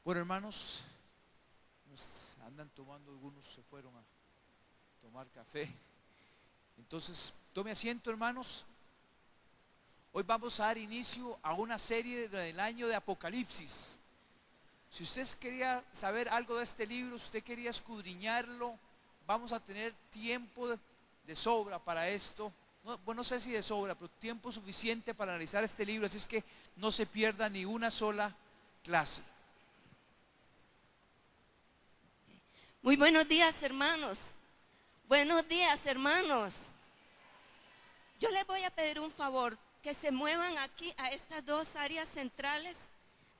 Bueno, hermanos, andan tomando, algunos se fueron a tomar café. Entonces, tome asiento, hermanos. Hoy vamos a dar inicio a una serie del año de Apocalipsis. Si usted quería saber algo de este libro, si usted quería escudriñarlo, vamos a tener tiempo de sobra para esto. No sé si de sobra, pero tiempo suficiente para analizar este libro. Así es que no se pierda ni una sola clase. Muy buenos días, hermanos. Buenos días, hermanos. Yo les voy a pedir un favor, que se muevan aquí a estas dos áreas centrales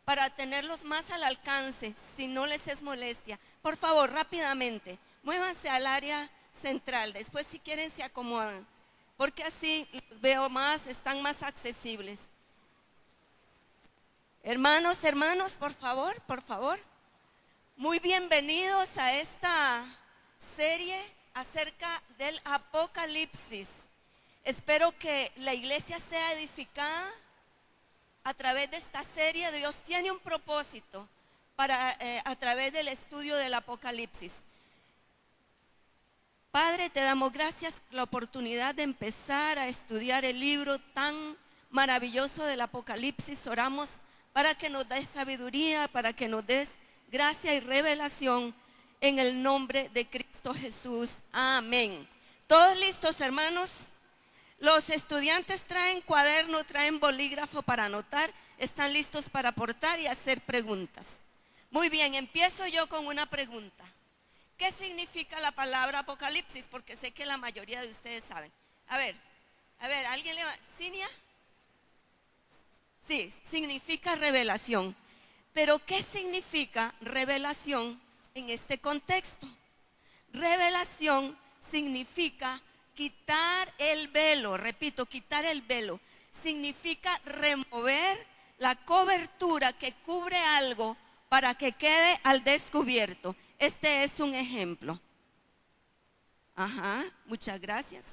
para tenerlos más al alcance, si no les es molestia. Por favor, rápidamente, muévanse al área central. Después, si quieren, se acomodan, porque así los veo más, están más accesibles. Hermanos, por favor, por favor. Muy bienvenidos a esta serie acerca del Apocalipsis. Espero que la iglesia sea edificada a través de esta serie. Dios tiene un propósito a través del estudio del Apocalipsis. Padre, te damos gracias por la oportunidad de empezar a estudiar el libro tan maravilloso del Apocalipsis. Oramos para que nos des sabiduría, para que nos des gracia y revelación en el nombre de Cristo Jesús. Amén. ¿Todos listos, hermanos? Los estudiantes traen cuaderno, traen bolígrafo para anotar, están listos para aportar y hacer preguntas. Muy bien, empiezo yo con una pregunta. ¿Qué significa la palabra Apocalipsis? Porque sé que la mayoría de ustedes saben. A ver, ¿alguien le va? ¿Cinia? Sí, significa revelación. Pero ¿qué significa revelación en este contexto? Revelación significa quitar el velo, repito, quitar el velo. Significa remover la cobertura que cubre algo para que quede al descubierto. Este es un ejemplo. Muchas gracias.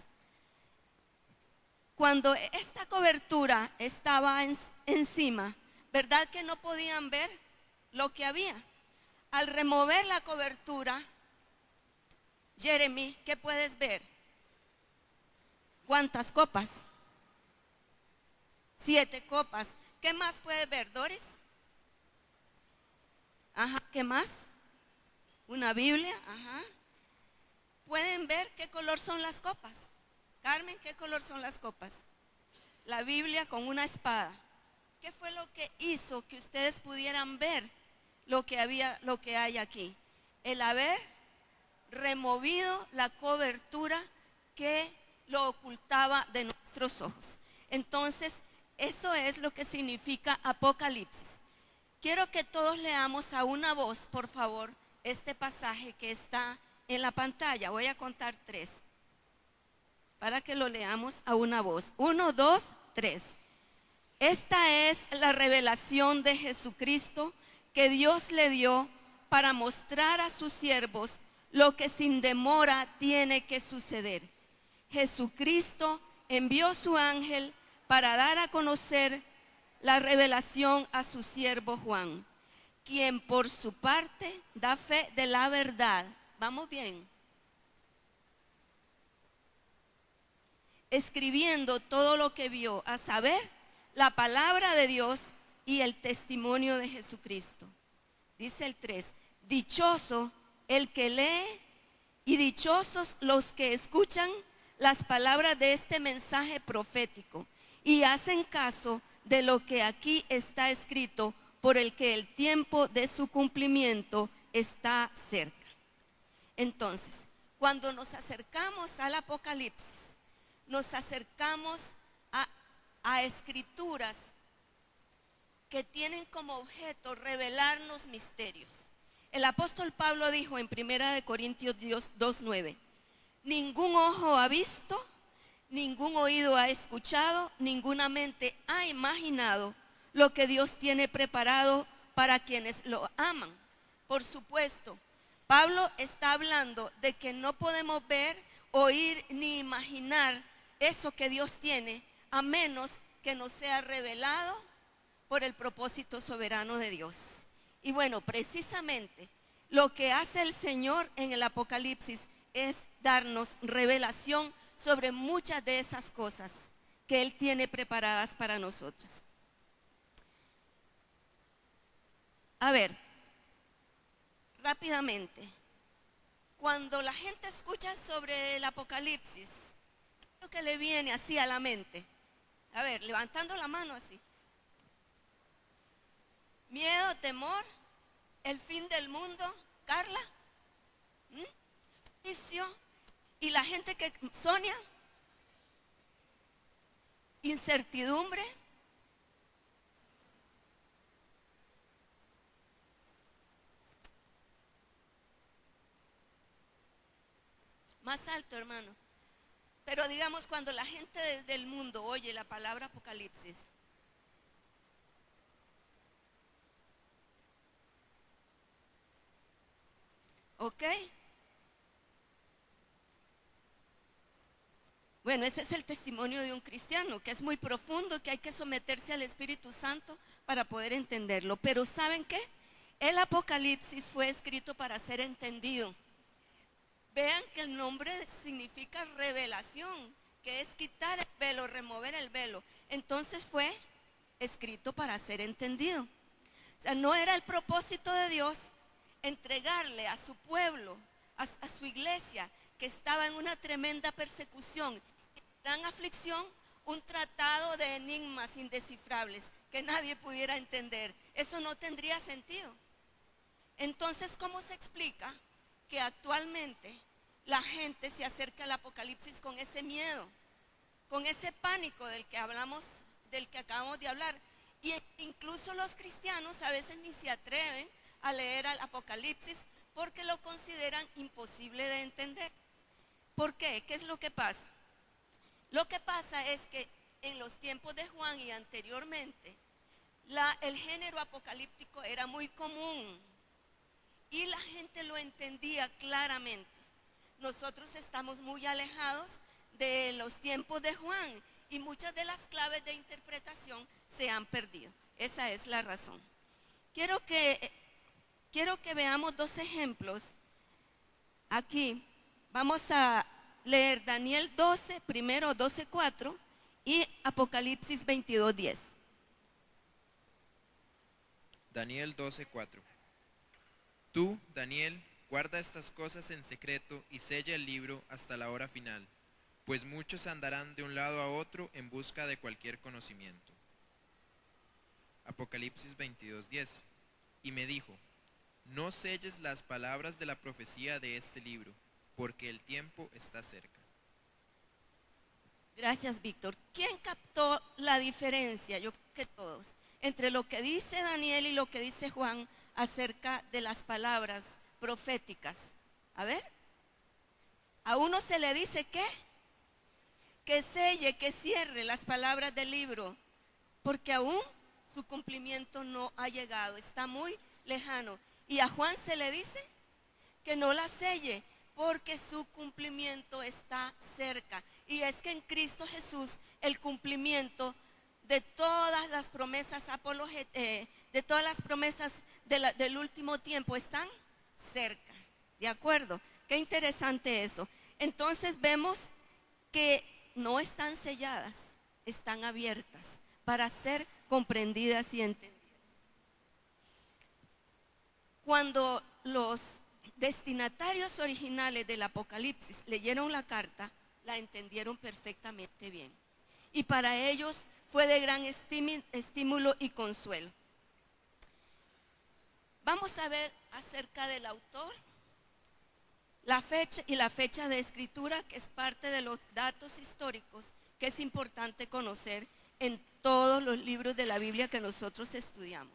Cuando esta cobertura estaba encima, ¿verdad que no podían ver lo que había? Al remover la cobertura, Jeremy, ¿qué puedes ver? ¿Cuántas copas? 7 copas. ¿Qué más puedes ver, Doris? ¿Qué más? Una Biblia. ¿Pueden ver qué color son las copas? Carmen, ¿qué color son las copas? La Biblia con una espada. ¿Qué fue lo que hizo que ustedes pudieran ver lo que hay aquí? El haber removido la cobertura que lo ocultaba de nuestros ojos. Entonces, eso es lo que significa Apocalipsis. Quiero que todos leamos a una voz, por favor, este pasaje que está en la pantalla. Voy a contar 3 para que lo leamos a una voz. 1, 2, 3. Esta es la revelación de Jesucristo que Dios le dio para mostrar a sus siervos lo que sin demora tiene que suceder. Jesucristo envió su ángel para dar a conocer la revelación a su siervo Juan, quien por su parte da fe de la verdad. ¿Vamos bien? Escribiendo todo lo que vio, a saber, la palabra de Dios y el testimonio de Jesucristo. Dice el 3, dichoso el que lee y dichosos los que escuchan las palabras de este mensaje profético y hacen caso de lo que aquí está escrito, por el que el tiempo de su cumplimiento está cerca. Entonces, cuando nos acercamos al Apocalipsis, nos acercamos a escrituras que tienen como objeto revelarnos misterios. El apóstol Pablo dijo en 1 Corintios 2:9, ningún ojo ha visto, ningún oído ha escuchado, ninguna mente ha imaginado lo que Dios tiene preparado para quienes lo aman. Por supuesto, Pablo está hablando de que no podemos ver, oír ni imaginar eso que Dios tiene, a menos que nos sea revelado por el propósito soberano de Dios. Y bueno, precisamente lo que hace el Señor en el Apocalipsis es darnos revelación sobre muchas de esas cosas que Él tiene preparadas para nosotros. A ver, rápidamente, cuando la gente escucha sobre el Apocalipsis, ¿qué es lo que le viene así a la mente? A ver, levantando la mano así. Miedo, temor, el fin del mundo, Carla, juicio, y la gente que, Sonia, incertidumbre. Más alto, hermano. Pero digamos, cuando la gente del mundo oye la palabra Apocalipsis, ¿ok? Bueno, ese es el testimonio de un cristiano, que es muy profundo, que hay que someterse al Espíritu Santo para poder entenderlo. Pero ¿saben qué? El Apocalipsis fue escrito para ser entendido. Vean que el nombre significa revelación, que es quitar el velo, remover el velo. Entonces fue escrito para ser entendido. O sea, no era el propósito de Dios entregarle a su pueblo, a su iglesia, que estaba en una tremenda persecución, gran aflicción, un tratado de enigmas indescifrables que nadie pudiera entender. Eso no tendría sentido. Entonces, ¿cómo se explica que actualmente la gente se acerca al Apocalipsis con ese miedo, con ese pánico del que hablamos, del que acabamos de hablar? Y incluso los cristianos a veces ni se atreven a leer al Apocalipsis porque lo consideran imposible de entender. ¿Por qué? ¿Qué es lo que pasa? Lo que pasa es que en los tiempos de Juan y anteriormente, el género apocalíptico era muy común y la gente lo entendía claramente. Nosotros estamos muy alejados de los tiempos de Juan y muchas de las claves de interpretación se han perdido. Esa es la razón. Quiero que veamos dos ejemplos. Aquí vamos a leer Daniel 12, primero 12:4 y Apocalipsis 22:10. Daniel 12:4. Tú, Daniel, guarda estas cosas en secreto y sella el libro hasta la hora final, pues muchos andarán de un lado a otro en busca de cualquier conocimiento. Apocalipsis 22:10. Y me dijo, no selles las palabras de la profecía de este libro, porque el tiempo está cerca. Gracias, Víctor. ¿Quién captó la diferencia? Yo creo que todos. Entre lo que dice Daniel y lo que dice Juan acerca de las palabras proféticas. A ver. A uno se le dice ¿qué? Que selle, que cierre las palabras del libro, porque aún su cumplimiento no ha llegado, está muy lejano. Y a Juan se le dice que no la selle, porque su cumplimiento está cerca. Y es que en Cristo Jesús el cumplimiento de todas las promesas del último tiempo están cerca. ¿De acuerdo? Qué interesante eso. Entonces vemos que no están selladas, están abiertas para ser comprendidas y entendidas. Cuando los destinatarios originales del Apocalipsis leyeron la carta, la entendieron perfectamente bien. Y para ellos fue de gran estímulo y consuelo. Vamos a ver acerca del autor, la fecha de escritura, que es parte de los datos históricos que es importante conocer en todos los libros de la Biblia que nosotros estudiamos.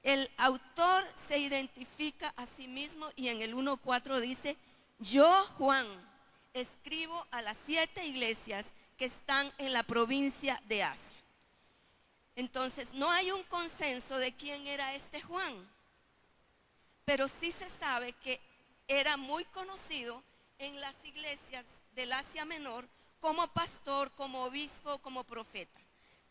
El autor se identifica a sí mismo y en el 1:4 dice: yo, Juan, escribo a las 7 iglesias que están en la provincia de Asia. Entonces, no hay un consenso de quién era este Juan, pero sí se sabe que era muy conocido en las iglesias del Asia Menor como pastor, como obispo, como profeta.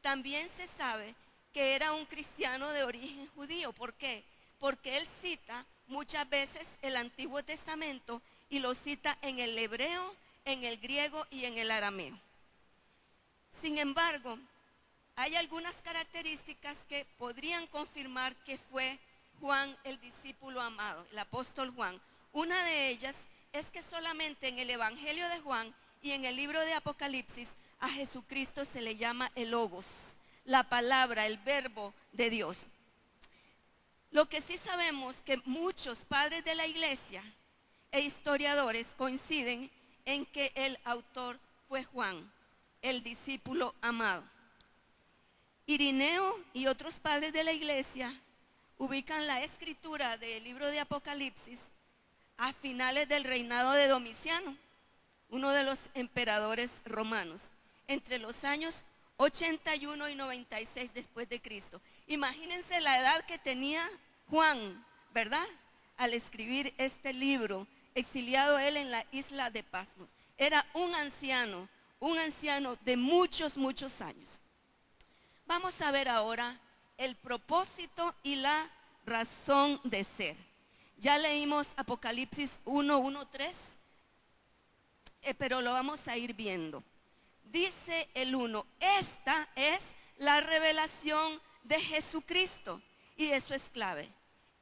También se sabe que era un cristiano de origen judío. ¿Por qué? Porque él cita muchas veces el Antiguo Testamento y lo cita en el hebreo, en el griego y en el arameo. Sin embargo, hay algunas características que podrían confirmar que fue Juan el discípulo amado, el apóstol Juan. Una de ellas es que solamente en el Evangelio de Juan y en el libro de Apocalipsis a Jesucristo se le llama el Logos, la palabra, el verbo de Dios. Lo que sí sabemos que muchos padres de la iglesia e historiadores coinciden en que el autor fue Juan, el discípulo amado. Irineo y otros padres de la iglesia ubican la escritura del libro de Apocalipsis a finales del reinado de Domiciano, uno de los emperadores romanos, entre los años 81 y 96 después de Cristo. Imagínense la edad que tenía Juan, ¿verdad? Al escribir este libro, exiliado él en la isla de Patmos. Era un anciano de muchos años. Vamos a ver ahora el propósito y la razón de ser. Ya leímos Apocalipsis 1:1-3, pero lo vamos a ir viendo. Dice el 1, esta es la revelación de Jesucristo, y eso es clave.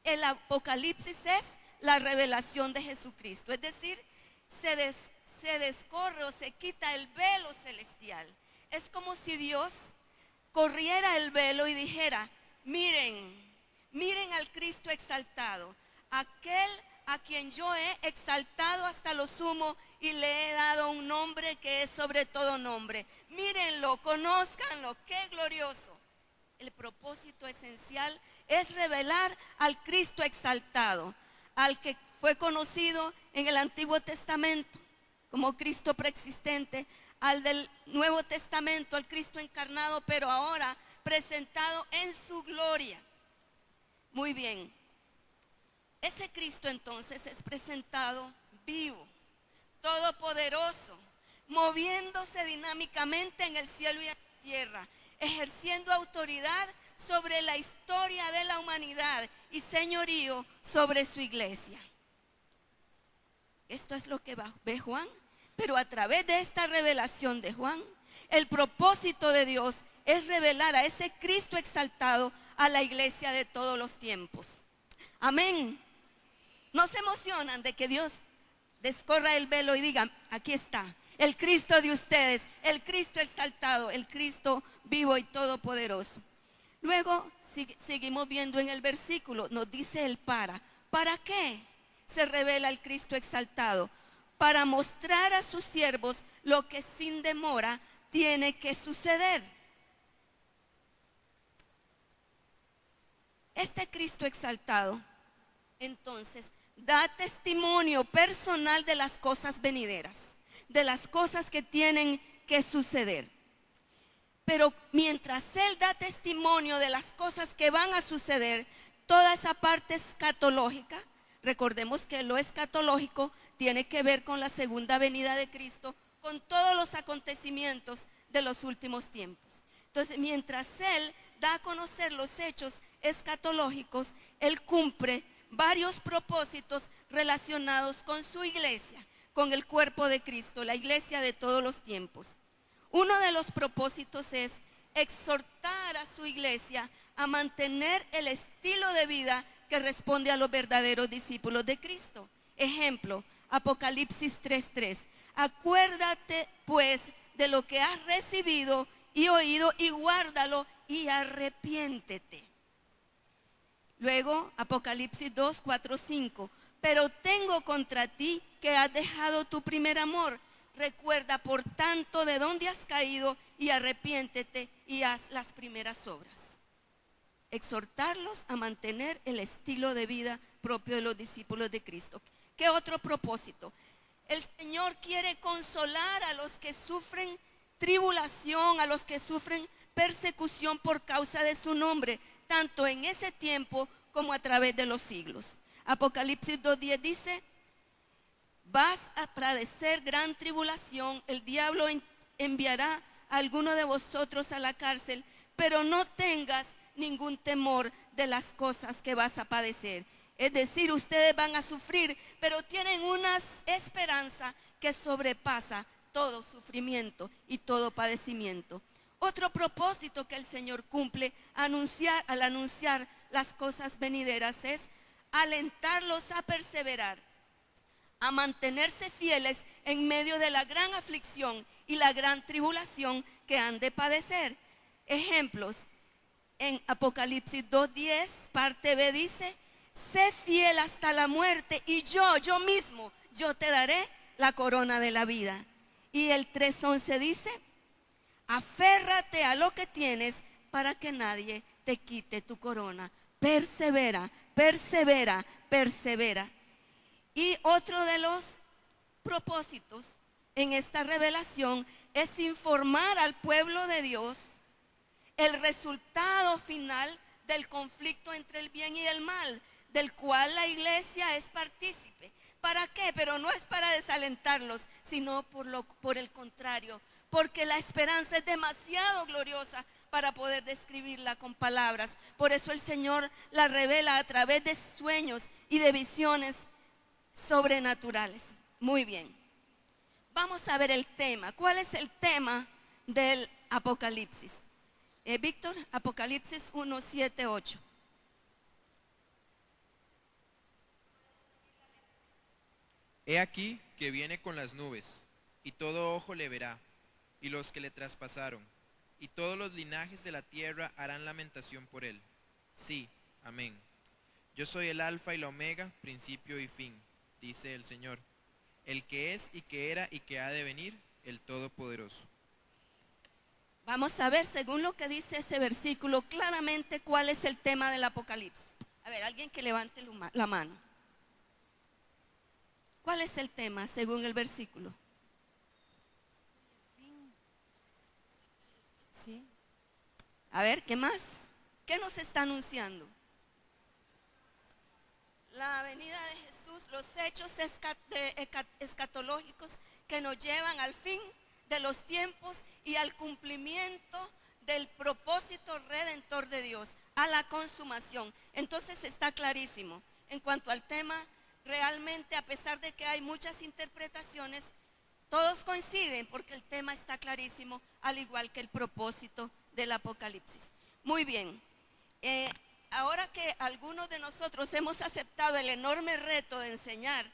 El Apocalipsis es la revelación de Jesucristo, es decir, se descorre o se quita el velo celestial. Es como si Dios corriera el velo y dijera: miren al Cristo exaltado, aquel a quien yo he exaltado hasta lo sumo y le he dado un nombre que es sobre todo nombre. Mírenlo, conózcanlo, qué glorioso. El propósito esencial es revelar al Cristo exaltado, al que fue conocido en el Antiguo Testamento como Cristo preexistente, al del Nuevo Testamento, al Cristo encarnado, pero ahora presentado en su gloria. Muy bien. Ese Cristo entonces es presentado vivo, todopoderoso, moviéndose dinámicamente en el cielo y en la tierra, ejerciendo autoridad sobre la historia de la humanidad y señorío sobre su iglesia. Esto es lo que ve Juan, pero a través de esta revelación de Juan, el propósito de Dios es revelar a ese Cristo exaltado a la iglesia de todos los tiempos. Amén. ¿No se emocionan de que Dios descorra el velo y diga: aquí está el Cristo de ustedes, el Cristo exaltado, el Cristo vivo y todopoderoso? Luego seguimos viendo en el versículo, nos dice el ¿para qué se revela el Cristo exaltado? Para mostrar a sus siervos lo que sin demora tiene que suceder. Este Cristo exaltado, entonces, da testimonio personal de las cosas venideras, de las cosas que tienen que suceder. Pero mientras Él da testimonio de las cosas que van a suceder, toda esa parte escatológica, recordemos que lo escatológico tiene que ver con la segunda venida de Cristo, con todos los acontecimientos de los últimos tiempos. Entonces, mientras Él da a conocer los hechos escatológicos, Él cumple varios propósitos relacionados con su iglesia, con el cuerpo de Cristo, la iglesia de todos los tiempos. Uno de los propósitos es exhortar a su iglesia a mantener el estilo de vida que responde a los verdaderos discípulos de Cristo. Ejemplo, Apocalipsis 3:3. Acuérdate pues de lo que has recibido y oído y guárdalo y arrepiéntete. Luego, Apocalipsis 2:4-5. Pero tengo contra ti que has dejado tu primer amor. Recuerda, por tanto, de dónde has caído y arrepiéntete y haz las primeras obras. Exhortarlos a mantener el estilo de vida propio de los discípulos de Cristo. ¿Qué otro propósito? El Señor quiere consolar a los que sufren tribulación, a los que sufren persecución por causa de su nombre, tanto en ese tiempo como a través de los siglos. Apocalipsis 2:10 dice: vas a padecer gran tribulación, el diablo enviará a alguno de vosotros a la cárcel, pero no tengas ningún temor de las cosas que vas a padecer. Es decir, ustedes van a sufrir, pero tienen una esperanza que sobrepasa todo sufrimiento y todo padecimiento. Otro propósito que el Señor cumple al anunciar las cosas venideras es alentarlos a perseverar, a mantenerse fieles en medio de la gran aflicción y la gran tribulación que han de padecer. Ejemplos, en Apocalipsis 2:10, parte B dice: sé fiel hasta la muerte y yo mismo, yo te daré la corona de la vida. Y el 3:11 dice: aférrate a lo que tienes para que nadie te quite tu corona. Persevera, persevera, persevera. Y otro de los propósitos en esta revelación es informar al pueblo de Dios el resultado final del conflicto entre el bien y el mal, del cual la iglesia es partícipe. ¿Para qué? Pero no es para desalentarlos, sino por el contrario, porque la esperanza es demasiado gloriosa para poder describirla con palabras. Por eso el Señor la revela a través de sueños y de visiones sobrenaturales. Muy bien, vamos a ver el tema. ¿Cuál es el tema del Apocalipsis? Víctor, Apocalipsis 1, 7, 8. He aquí que viene con las nubes, y todo ojo le verá, y los que le traspasaron, y todos los linajes de la tierra harán lamentación por él. Sí, amén. Yo soy el alfa y la omega, principio y fin, dice el Señor, el que es y que era y que ha de venir, el Todopoderoso. Vamos a ver, según lo que dice ese versículo, claramente cuál es el tema del Apocalipsis. A ver, alguien que levante la mano. ¿Cuál es el tema según el versículo? Sí. A ver, ¿qué más? ¿Qué nos está anunciando? La venida de Jesús, los hechos escatológicos que nos llevan al fin de los tiempos y al cumplimiento del propósito redentor de Dios, a la consumación. Entonces está clarísimo. En cuanto al tema, realmente, a pesar de que hay muchas interpretaciones, todos coinciden porque el tema está clarísimo, al igual que el propósito del Apocalipsis. Muy bien, ahora que algunos de nosotros hemos aceptado el enorme reto de enseñar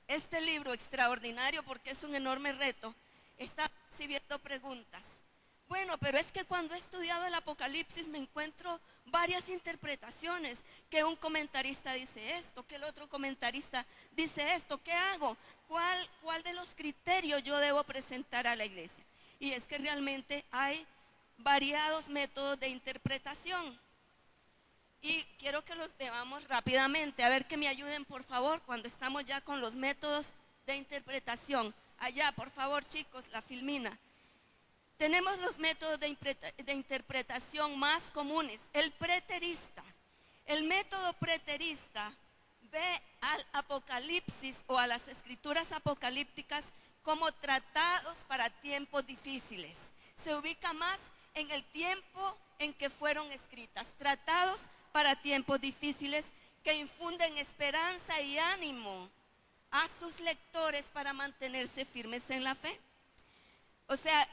este libro extraordinario, porque es un enorme reto, está recibiendo preguntas. Bueno, pero es que cuando he estudiado el Apocalipsis me encuentro varias interpretaciones, que un comentarista dice esto, que el otro comentarista dice esto. ¿Qué hago? ¿Cuál de los criterios yo debo presentar a la iglesia? Y es que realmente hay variados métodos de interpretación. Y quiero que los veamos rápidamente, a ver que me ayuden por favor cuando estamos ya con los métodos de interpretación. Allá, por favor, chicos, la filmina. Tenemos los métodos de interpretación más comunes. El preterista. El método preterista ve al Apocalipsis o a las escrituras apocalípticas como tratados para tiempos difíciles. Se ubica más en el tiempo en que fueron escritas. Tratados para tiempos difíciles que infunden esperanza y ánimo a sus lectores para mantenerse firmes en la fe. O sea,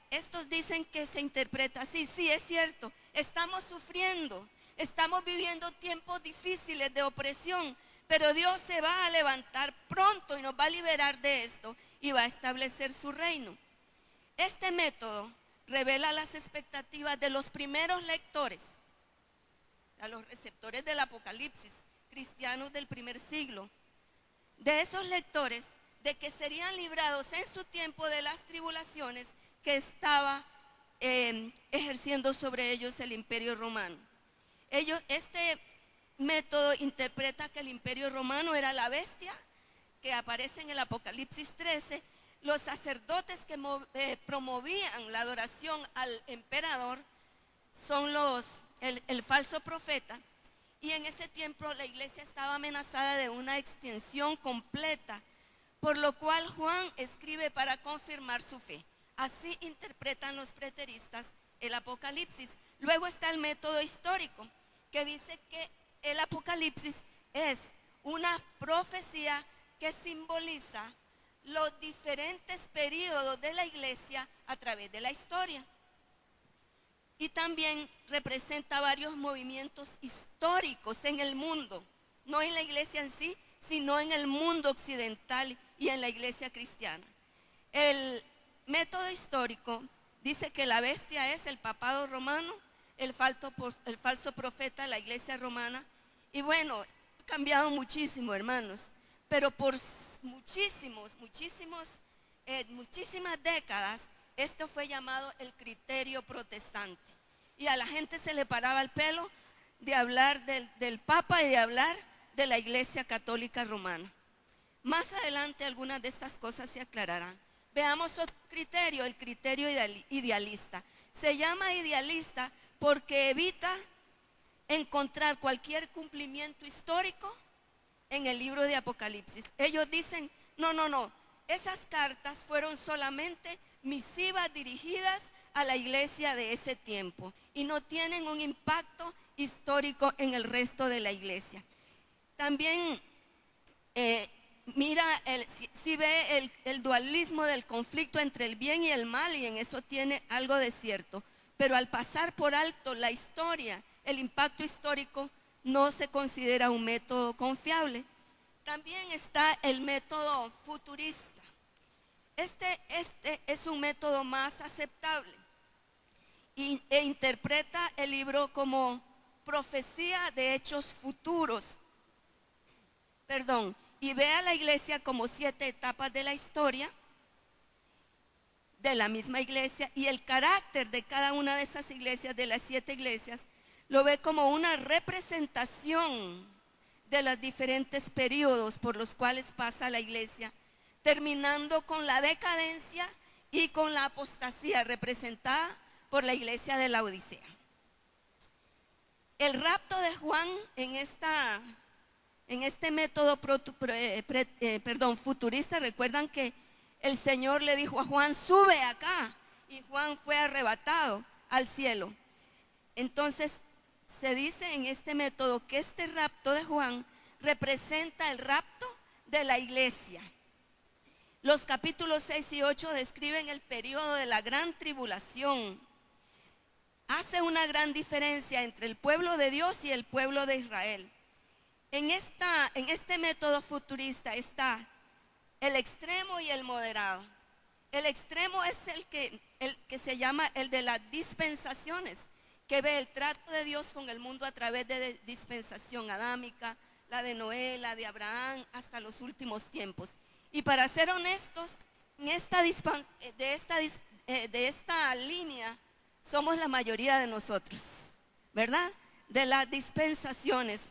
estos dicen que se interpreta así. Sí, es cierto, estamos sufriendo, estamos viviendo tiempos difíciles de opresión, pero Dios se va a levantar pronto y nos va a liberar de esto y va a establecer su reino. Este método revela las expectativas de los primeros lectores, a los receptores del Apocalipsis, cristianos del primer siglo, de esos lectores, de que serían librados en su tiempo de las tribulaciones que estaba ejerciendo sobre ellos el Imperio Romano. Este método interpreta que el Imperio Romano era la bestia que aparece en el Apocalipsis 13, los sacerdotes que promovían la adoración al emperador son el falso profeta, y en ese tiempo la iglesia estaba amenazada de una extinción completa, por lo cual Juan escribe para confirmar su fe. Así interpretan los preteristas el Apocalipsis. Luego está el método histórico, que dice que el Apocalipsis es una profecía que simboliza los diferentes periodos de la iglesia a través de la historia. Y también representa varios movimientos históricos en el mundo, no en la iglesia en sí, sino en el mundo occidental y en la iglesia cristiana. El método histórico dice que la bestia es el papado romano, el falso profeta de la iglesia romana. Y bueno, ha cambiado muchísimo, hermanos, pero por muchísimas décadas, esto fue llamado el criterio protestante. Y a la gente se le paraba el pelo de hablar del Papa y de hablar de la Iglesia Católica Romana. Más adelante algunas de estas cosas se aclararán. Veamos otro criterio, el criterio idealista. Se llama idealista porque evita encontrar cualquier cumplimiento histórico en el libro de Apocalipsis. Ellos dicen, no, esas cartas fueron solamente misivas dirigidas a la iglesia de ese tiempo y no tienen un impacto histórico en el resto de la iglesia. También mira, si ve el dualismo del conflicto entre el bien y el mal, y en eso tiene algo de cierto, pero al pasar por alto la historia, el impacto histórico, no se considera un método confiable. También está el método futurista. Este es un método más aceptable e interpreta el libro como profecía de hechos futuros. Y ve a la iglesia como 7 etapas de la historia de la misma iglesia, y el carácter de cada una de esas iglesias, de las 7 iglesias, lo ve como una representación de los diferentes periodos por los cuales pasa la iglesia, terminando con la decadencia y con la apostasía representada por la iglesia de la Odisea. El rapto de Juan en este método futurista, recuerdan que el Señor le dijo a Juan, sube acá, y Juan fue arrebatado al cielo. Entonces se dice en este método que este rapto de Juan representa el rapto de la iglesia. Los capítulos 6 y 8 describen el periodo de la gran tribulación. Hace una gran diferencia entre el pueblo de Dios y el pueblo de Israel. En este método futurista está el extremo y el moderado. El extremo es el que se llama el de las dispensaciones, que ve el trato de Dios con el mundo a través de dispensación adámica, la de Noé, la de Abraham, hasta los últimos tiempos. Y para ser honestos, de esta línea somos la mayoría de nosotros, ¿verdad? De las dispensaciones.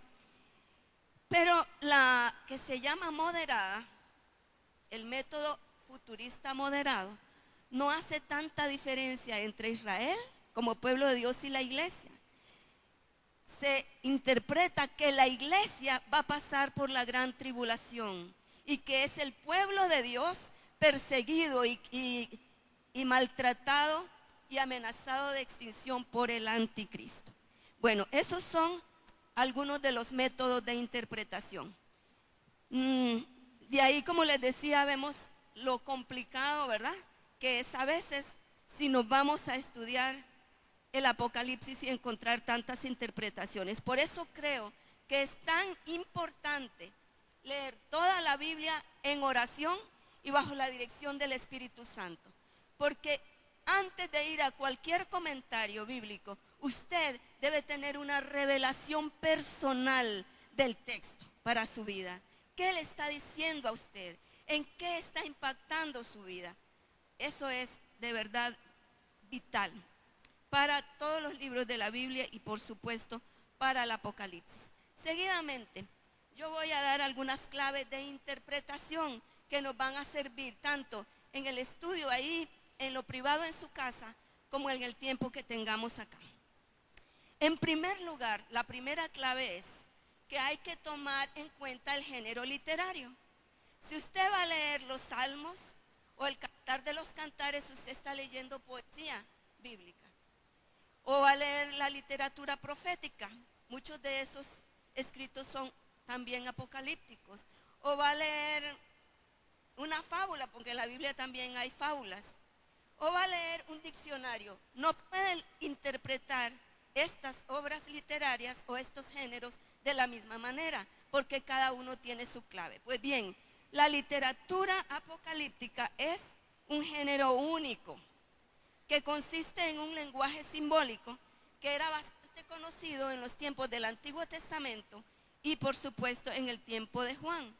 Pero la que se llama moderada, el método futurista moderado, no hace tanta diferencia entre Israel como pueblo de Dios y la iglesia. Se interpreta que la iglesia va a pasar por la gran tribulación y que es el pueblo de Dios perseguido y maltratado y amenazado de extinción por el anticristo. Bueno, esos son algunos de los métodos de interpretación. De ahí, como les decía, vemos lo complicado, ¿verdad? Que es a veces si nos vamos a estudiar el Apocalipsis y encontrar tantas interpretaciones. Por eso creo que es tan importante leer toda la Biblia en oración y bajo la dirección del Espíritu Santo. Porque antes de ir a cualquier comentario bíblico, usted debe tener una revelación personal del texto para su vida. ¿Qué le está diciendo a usted? ¿En qué está impactando su vida? Eso es de verdad vital para todos los libros de la Biblia y por supuesto para el Apocalipsis. Seguidamente, yo voy a dar algunas claves de interpretación que nos van a servir tanto en el estudio ahí, en lo privado en su casa, como en el tiempo que tengamos acá. En primer lugar, la primera clave es que hay que tomar en cuenta el género literario. Si usted va a leer los Salmos o el Cantar de los Cantares, usted está leyendo poesía bíblica. O va a leer la literatura profética. Muchos de esos escritos son también apocalípticos. O va a leer una fábula, porque en la Biblia también hay fábulas. O va a leer un diccionario. No pueden interpretar estas obras literarias o estos géneros de la misma manera, porque cada uno tiene su clave. Pues bien, la literatura apocalíptica es un género único, que consiste en un lenguaje simbólico que era bastante conocido en los tiempos del Antiguo Testamento y por supuesto en el tiempo de Juan.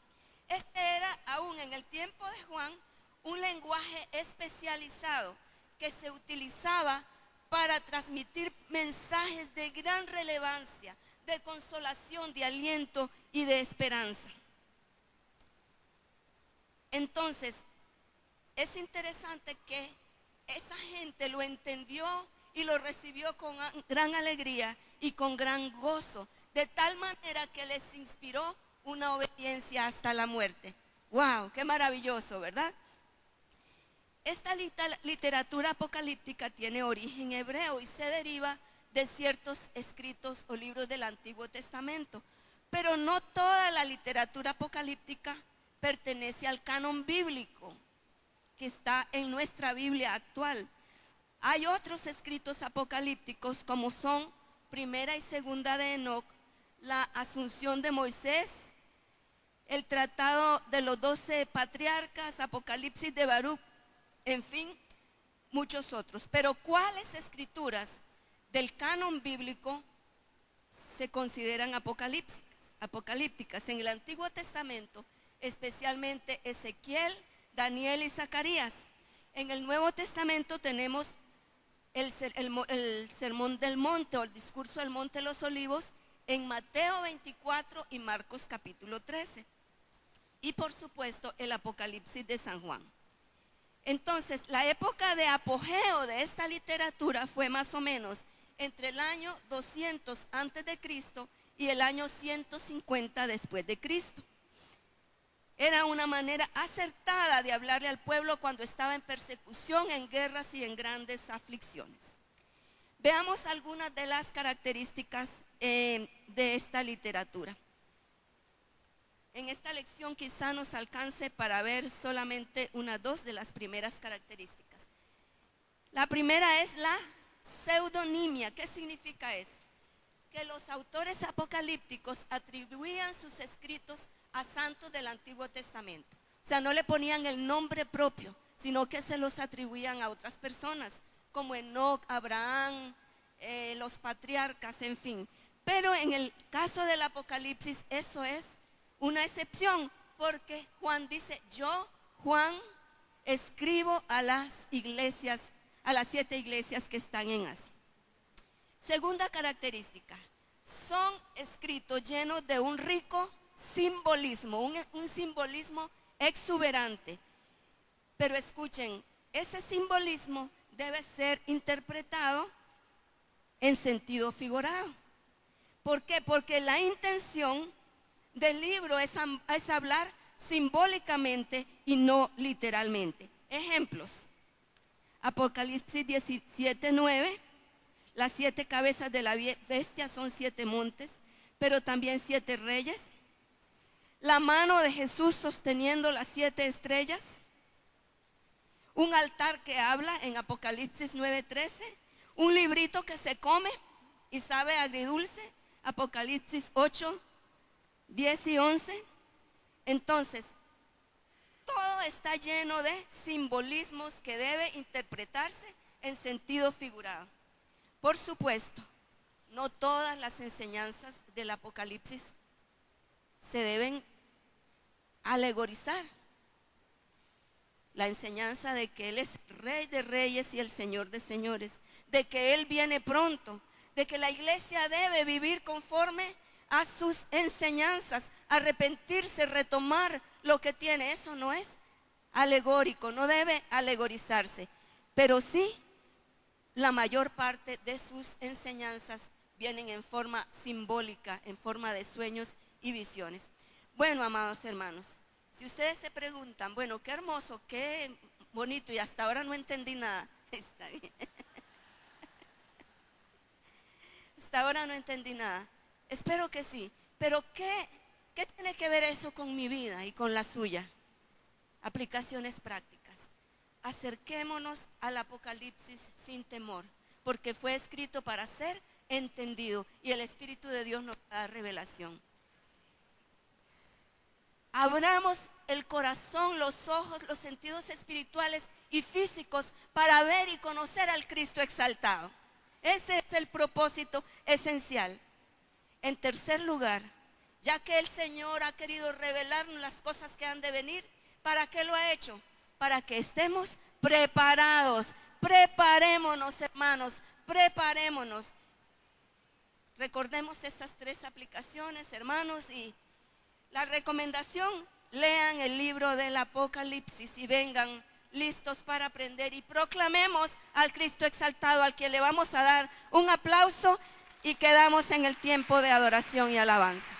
Este era aún en el tiempo de Juan un lenguaje especializado que se utilizaba para transmitir mensajes de gran relevancia, de consolación, de aliento y de esperanza. Entonces, es interesante que esa gente lo entendió y lo recibió con gran alegría y con gran gozo, de tal manera que les inspiró una obediencia hasta la muerte. ¡Wow! ¡Qué maravilloso!, ¿verdad? Esta literatura apocalíptica tiene origen hebreo y se deriva de ciertos escritos o libros del Antiguo Testamento, pero no toda la literatura apocalíptica pertenece al canon bíblico que está en nuestra Biblia actual. Hay otros escritos apocalípticos como son Primera y Segunda de Enoc, la Asunción de Moisés, el Tratado de los 12 Patriarcas, Apocalipsis de Baruch, en fin, muchos otros. Pero ¿cuáles escrituras del canon bíblico se consideran apocalípticas? En el Antiguo Testamento, especialmente Ezequiel, Daniel y Zacarías. En el Nuevo Testamento tenemos el Sermón del Monte o el Discurso del Monte de los Olivos en Mateo 24 y Marcos capítulo 13. Y por supuesto el Apocalipsis de San Juan. Entonces, la época de apogeo de esta literatura fue más o menos entre el año 200 antes de Cristo y el año 150 después de Cristo. Era una manera acertada de hablarle al pueblo cuando estaba en persecución, en guerras y en grandes aflicciones. Veamos algunas de las características de esta literatura. En esta lección quizá nos alcance para ver solamente dos de las primeras características. La primera es la pseudonimia. ¿Qué significa eso? Que los autores apocalípticos atribuían sus escritos a santos del Antiguo Testamento. O sea, no le ponían el nombre propio, sino que se los atribuían a otras personas, como Enoc, Abraham, los patriarcas, en fin. Pero en el caso del Apocalipsis, eso es una excepción, porque Juan dice: yo, Juan, escribo a las iglesias, a las 7 iglesias que están en Asia. Segunda característica, son escritos llenos de un rico simbolismo, un simbolismo exuberante. Pero escuchen, ese simbolismo debe ser interpretado en sentido figurado. ¿Por qué? Porque la intención del libro es hablar simbólicamente y no literalmente. Ejemplos: Apocalipsis 17:9, las 7 cabezas de la bestia son 7 montes, pero también 7 reyes. La mano de Jesús sosteniendo las 7 estrellas. Un altar que habla en Apocalipsis 9:13. Un librito que se come y sabe agridulce, Apocalipsis 8:10 y 11. Entonces, todo está lleno de simbolismos que debe interpretarse en sentido figurado. Por supuesto, no todas las enseñanzas del Apocalipsis se deben alegorizar. La enseñanza de que Él es Rey de Reyes y el Señor de Señores, de que Él viene pronto, de que la iglesia debe vivir conforme a sus enseñanzas, arrepentirse, retomar lo que tiene. Eso no es alegórico, no debe alegorizarse, pero sí la mayor parte de sus enseñanzas vienen en forma simbólica, en forma de sueños y visiones. Bueno, amados hermanos, si ustedes se preguntan, bueno, qué hermoso, qué bonito, y hasta ahora no entendí nada, está bien. Hasta ahora no entendí nada. Espero que sí. Pero ¿qué tiene que ver eso con mi vida y con la suya? Aplicaciones prácticas. Acerquémonos al Apocalipsis sin temor, porque fue escrito para ser entendido y el Espíritu de Dios nos da revelación. Abramos el corazón, los ojos, los sentidos espirituales y físicos para ver y conocer al Cristo exaltado. Ese es el propósito esencial. En tercer lugar, ya que el Señor ha querido revelarnos las cosas que han de venir, ¿para qué lo ha hecho? Para que estemos preparados. Preparémonos, hermanos, preparémonos. Recordemos estas 3 aplicaciones, hermanos, y la recomendación: lean el libro del Apocalipsis y vengan listos para aprender y proclamemos al Cristo exaltado, al que le vamos a dar un aplauso, y quedamos en el tiempo de adoración y alabanza.